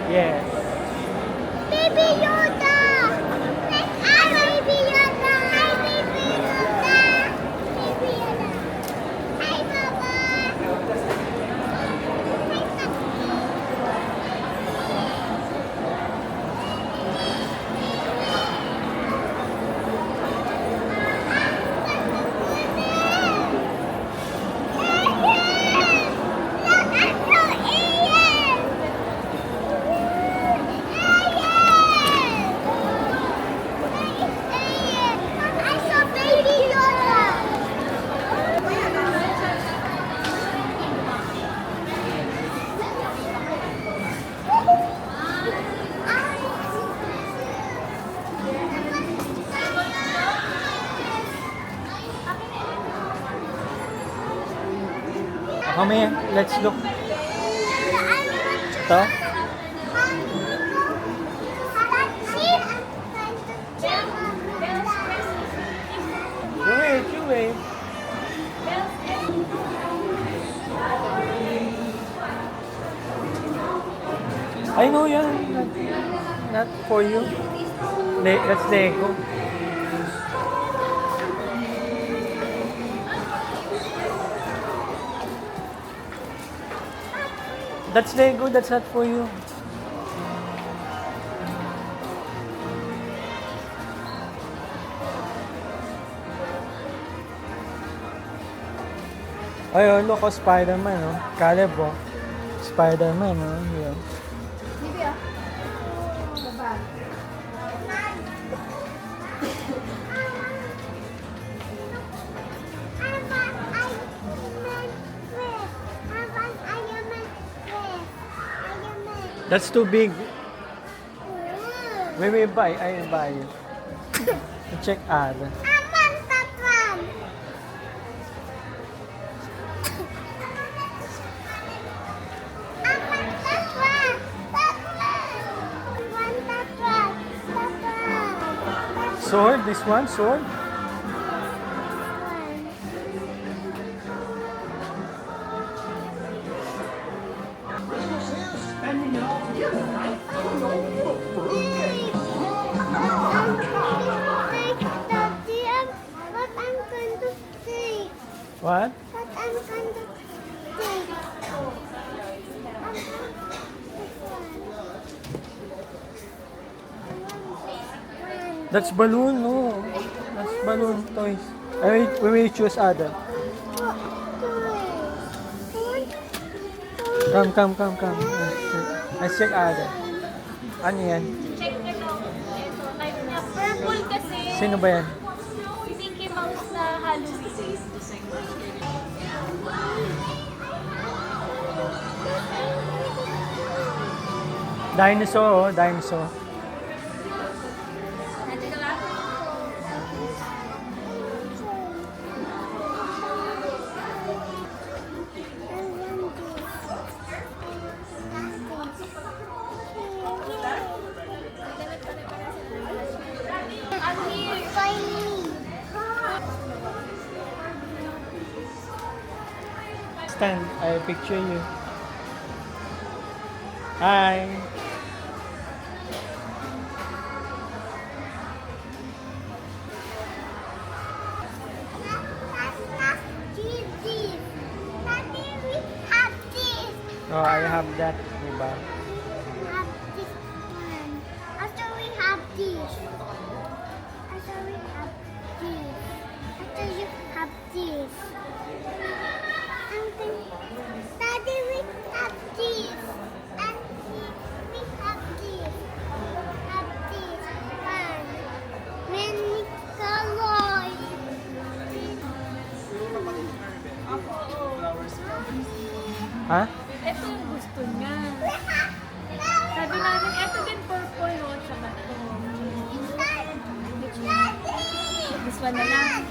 Yes. Baby Yoda! Like Baby Yoda! Hi, Baby Yoda! Baby Yoda! Hi, Papa! Hi, Papa! Look, I saw aliens! I saw Baby Yoda. Mamaya, let's look. Ito? You wait, you wait. I know yan. Not for you. That's Lego. That's Lego, that's not for you. Ay, look, oh, Spider-Man, oh. Caleb, oh. Spider-Man, oh. Yeah. That's too big. We buy. I buy it. Check ad. Sword? This one? Sword? What? That's balloon, no. That's balloon toys. We will choose other. Come. Let's check other. Ano yan? Check nyo lang. Ito, type niya. Purple kasi. Sino ba yan? Mickey Mouse na Halloween. Dinosaur, oh. Dinosaur. Stand, I picture you. Hi. Oh, I have that, diba? Have this one. After we have this. After we have this. After you have this. And then, Daddy, we have this. And we have this. Have this one. Many colors. Ha? Ito yung gusto niya. Sabi namin, ito din purple, no? Tsaka ito. This one na lang.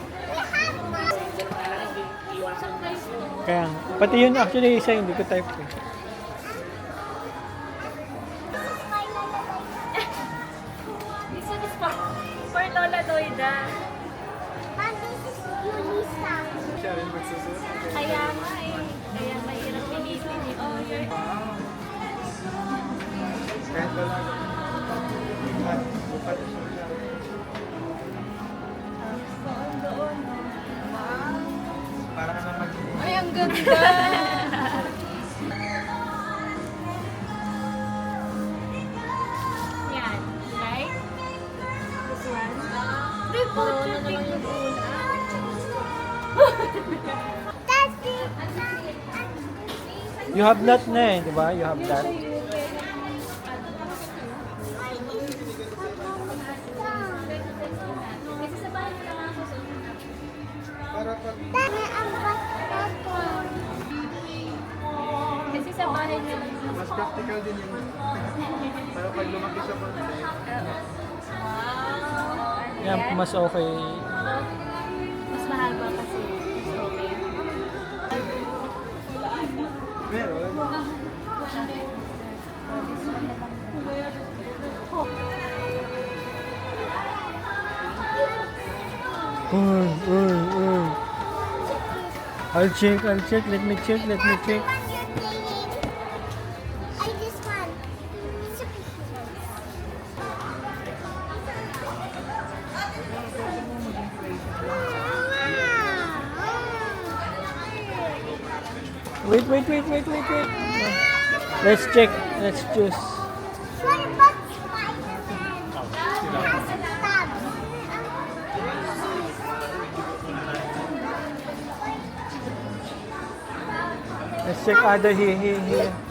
Isang guys to. Kaya nga. Pati yun actually isa hindi ko type eh. This one is for Lola Doida. And this is Yulisa. Kaya nga eh. Kaya mahirap pilitin eh. Oh, you're... Kahit wala. Bupat siya. Para ka na mag- Ay, ang ganda! Yan. Right? This one. Di po, Daddy. You have that na eh, di ba? You have that. Daddy, ang bato. Kasi sa bahay nila. Mas practical din yun. Para pag lumaki siya pa. Wow. Yan, mas okay. Mas mahal ba kasi? Okay. Meron. I'll check, let me check. What you're playing? I just want. It's a Wait. Let's check, let's choose. What about Spider-Man? Has a tab. Let's check other here.